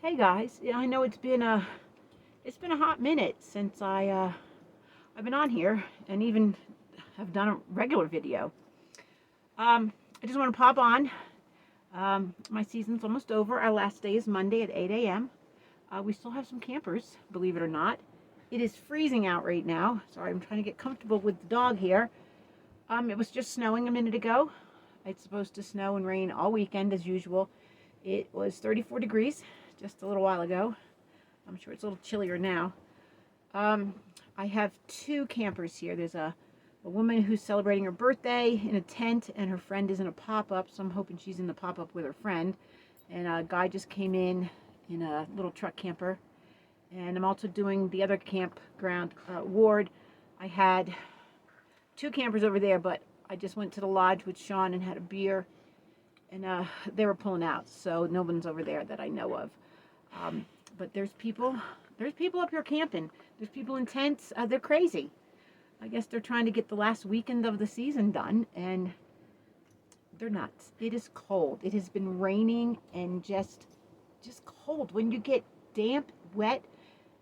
Hey guys, yeah, I know it's been a hot minute since I've been on here and even have done a regular video. I just want to pop on. My season's almost over. Our last day is Monday at 8 a.m. We still have some campers, believe it or not. It is freezing out right now. Sorry, I'm trying to get comfortable with the dog here. It was just snowing a minute ago. It's supposed to snow and rain all weekend as usual. It was 34 degrees just a little while ago. I'm sure it's a little chillier now. Um, I have two campers here. There's a woman who's celebrating her birthday in a tent, and her friend is in a pop-up, so I'm hoping she's in the pop-up with her friend. And a guy just came in a little truck camper. And I'm also doing the other campground ward. I had two campers over there, but I just went to the lodge with Sean and had a beer, and they were pulling out, so no one's over there that I know of. But there's people up here camping. There's people in tents. They're crazy. I guess they're trying to get the last weekend of the season done, and they're nuts. It is cold. It has been raining and just cold. When you get damp, wet,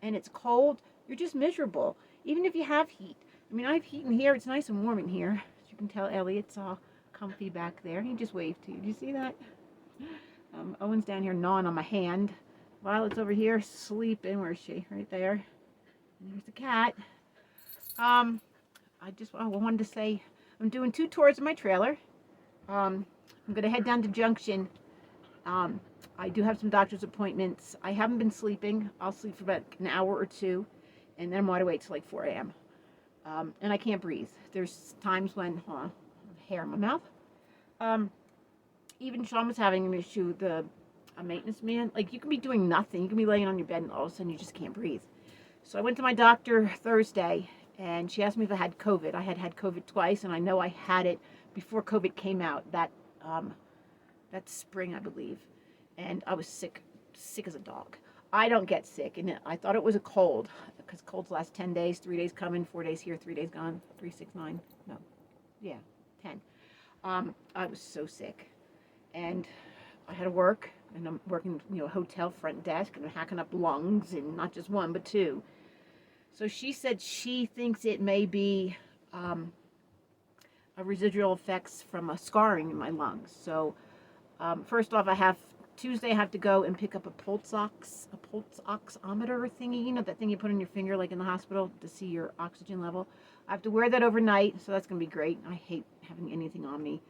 and it's cold, you're just miserable. Even if you have heat. I mean, I have heat in here. It's nice and warm in here. As you can tell, Elliot's all comfy back there. He just waved to you. Do you see that? Owen's down here gnawing on my hand. Violet's over here sleeping. Where is she? Right there. And there's the cat. I wanted to say I'm doing two tours of my trailer. I'm going to head down to Junction. I do have some doctor's appointments. I haven't been sleeping. I'll sleep for about an hour or two, and then I'm wide awake till like 4 a.m. And I can't breathe. There's times when, hair in my mouth. Even Sean was having an issue, a maintenance man. Like, you can be doing nothing. You can be laying on your bed and all of a sudden you just can't breathe. So I went to my doctor Thursday, and she asked me if I had COVID. I had COVID twice, and I know I had it before COVID came out, that spring, I believe. And I was sick as a dog. I don't get sick, and I thought it was a cold, because colds last 10 days, 3 days coming, 4 days here, 3 days gone, 3, 6, 9, no, yeah, 10. I was so sick, and I had to work, and I'm working, hotel front desk, and I'm hacking up lungs, and not just one, but two. So she said she thinks it may be a residual effects from a scarring in my lungs. So first off, Tuesday I have to go and pick up a pulse oximeter thingy, that thing you put on your finger like in the hospital to see your oxygen level. I have to wear that overnight, so that's going to be great. I hate having anything on me.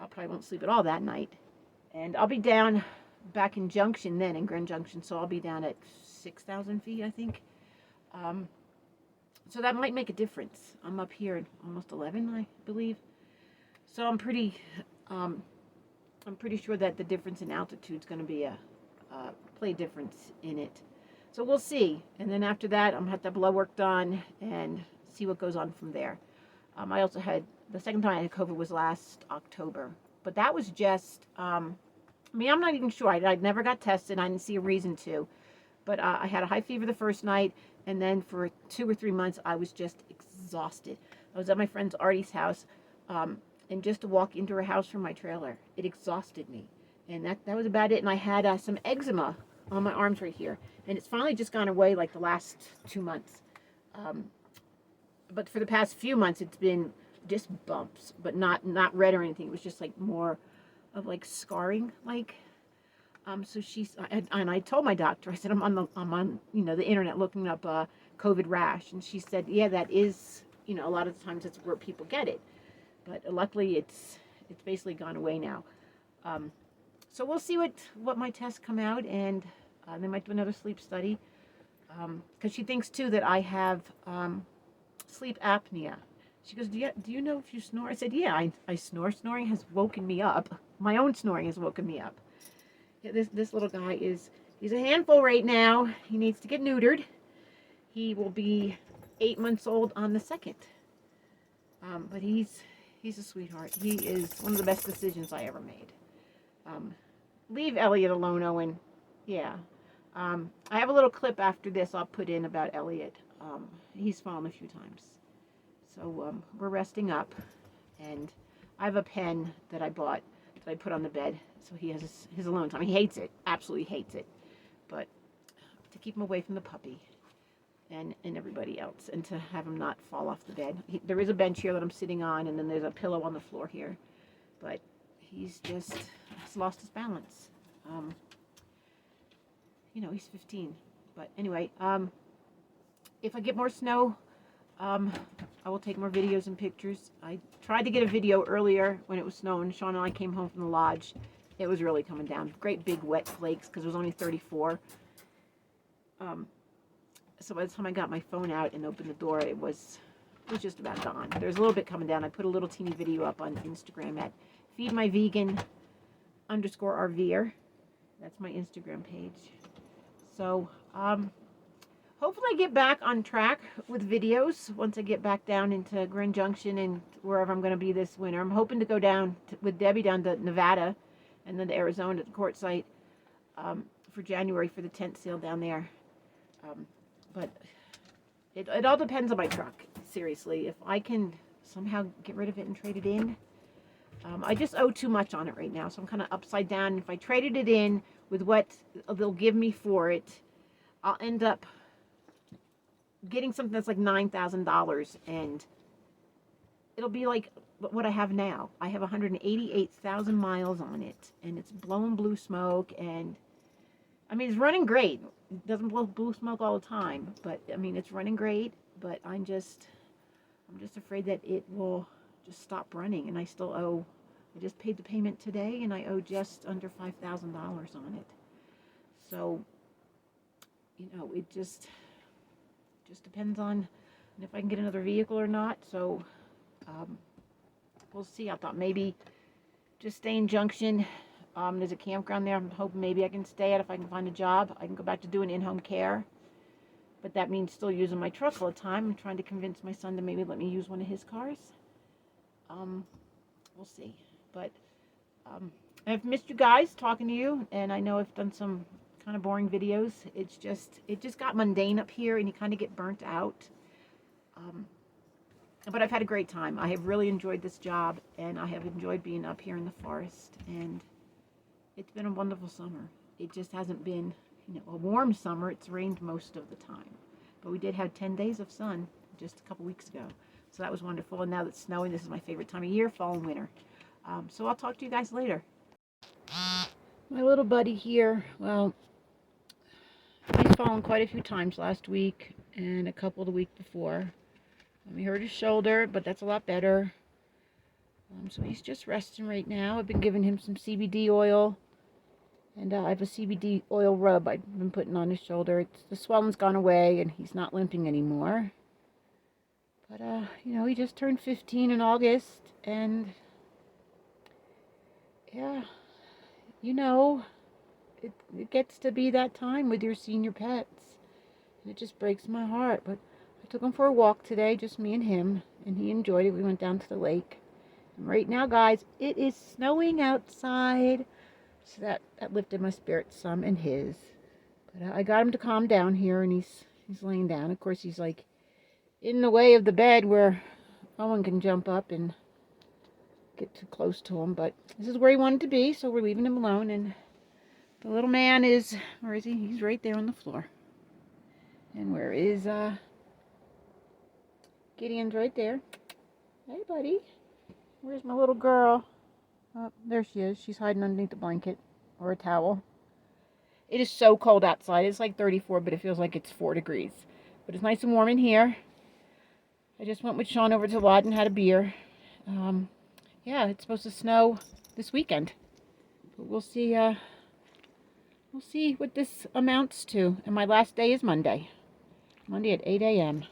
I probably won't sleep at all that night. And I'll be down back in Junction then, in Grand Junction, so I'll be down at 6,000 feet, I think. So that might make a difference. I'm up here at almost 11, I believe. So I'm pretty sure that the difference in altitude is going to be play a difference in it. So we'll see. And then after that, I'm going to have to have blood work done and see what goes on from there. I also had, the second time I had COVID was last October. But that was just, I'm not even sure. I never got tested. I didn't see a reason to. But I had a high fever the first night, and then for 2 or 3 months, I was just exhausted. I was at my friend's Artie's house, and just to walk into her house from my trailer, it exhausted me. And that was about it. And I had some eczema on my arms right here. And it's finally just gone away like the last 2 months. But for the past few months, it's been just bumps, but not red or anything. It was just like more of like scarring, like. So and I told my doctor, I said, I'm on the internet looking up COVID rash. And she said, yeah, that is, a lot of the times that's where people get it. But luckily it's basically gone away now. So we'll see what my tests come out, and they might do another sleep study. Because she thinks too that I have sleep apnea. She goes, do you know if you snore? I said, yeah, I snore. Snoring has woken me up. My own snoring has woken me up. Yeah, this little guy he's a handful right now. He needs to get neutered. He will be 8 months old on the 2nd. But he's a sweetheart. He is one of the best decisions I ever made. Leave Elliot alone, Owen. Yeah. I have a little clip after this I'll put in about Elliot. He's fallen a few times. So we're resting up, and I have a pen that I bought that I put on the bed, so he has his alone time. He hates it, absolutely hates it. but to keep him away from the puppy and everybody else, and to have him not fall off the bed. There is a bench here that I'm sitting on, and then there's a pillow on the floor here, but he's lost his balance. You know, he's 15. But anyway, if I get more snow, I will take more videos and pictures. I tried to get a video earlier when it was snowing. Sean and I came home from the lodge. It was really coming down. Great big wet flakes because it was only 34. So by the time I got my phone out and opened the door, it was just about gone. There's a little bit coming down. I put a little teeny video up on Instagram at feedmyvegan_RVer. That's my Instagram page. So, hopefully I get back on track with videos once I get back down into Grand Junction and wherever I'm going to be this winter. I'm hoping to go down with Debbie down to Nevada and then to Arizona at the court site for January for the tent sale down there. But it all depends on my truck, seriously. If I can somehow get rid of it and trade it in. I just owe too much on it right now, so I'm kind of upside down. If I traded it in with what they'll give me for it, I'll end up getting something that's like $9,000, and it'll be like what I have now. I have 188,000 miles on it, and it's blowing blue smoke, and I mean, it's running great. It doesn't blow blue smoke all the time, but I mean, it's running great, but I'm just afraid that it will just stop running, and I just paid the payment today, and I owe just under $5,000 on it. So, you know, it just depends on if I can get another vehicle or not. So, we'll see. I thought maybe just stay in Junction. There's a campground there. I'm hoping maybe I can stay at if I can find a job. I can go back to doing in-home care. But that means still using my truck all the time. I'm trying to convince my son to maybe let me use one of his cars. We'll see. But I've missed you guys, talking to you, and I know I've done some kind of boring videos. It just got mundane up here, and you kind of get burnt out. But I've had a great time. I have really enjoyed this job, and I have enjoyed being up here in the forest, and it's been a wonderful summer. It just hasn't been, you know, a warm summer. It's rained most of the time, but we did have 10 days of sun just a couple weeks ago, so that was wonderful. And now that it's snowing, this is my favorite time of year, fall and winter. So I'll talk to you guys later. My little buddy here, well, he's fallen quite a few times last week and a couple the week before. He hurt his shoulder, but that's a lot better. So he's just resting right now. I've been giving him some CBD oil, and I have a CBD oil rub I've been putting on his shoulder. The swelling's gone away, and he's not limping anymore. But, you know, he just turned 15 in August, and yeah, you know, it gets to be that time with your senior pets, and it just breaks my heart. But I took him for a walk today, just me and him, and he enjoyed it. We went down to the lake. And right now, guys, it is snowing outside, so that lifted my spirits some and his. But I got him to calm down here, and he's laying down. Of course, he's like in the way of the bed where no one can jump up and get too close to him. But this is where he wanted to be, so we're leaving him alone. And the little man is, where is he? He's right there on the floor. And where is Gideon's right there. Hey, buddy. Where's my little girl? Oh, there she is. She's hiding underneath the blanket or a towel. It is so cold outside. It's like 34, but it feels like it's 4 degrees. But it's nice and warm in here. I just went with Sean over to the lodge and had a beer. Yeah, it's supposed to snow this weekend. But we'll see what this amounts to. And my last day is Monday. Monday at 8 a.m.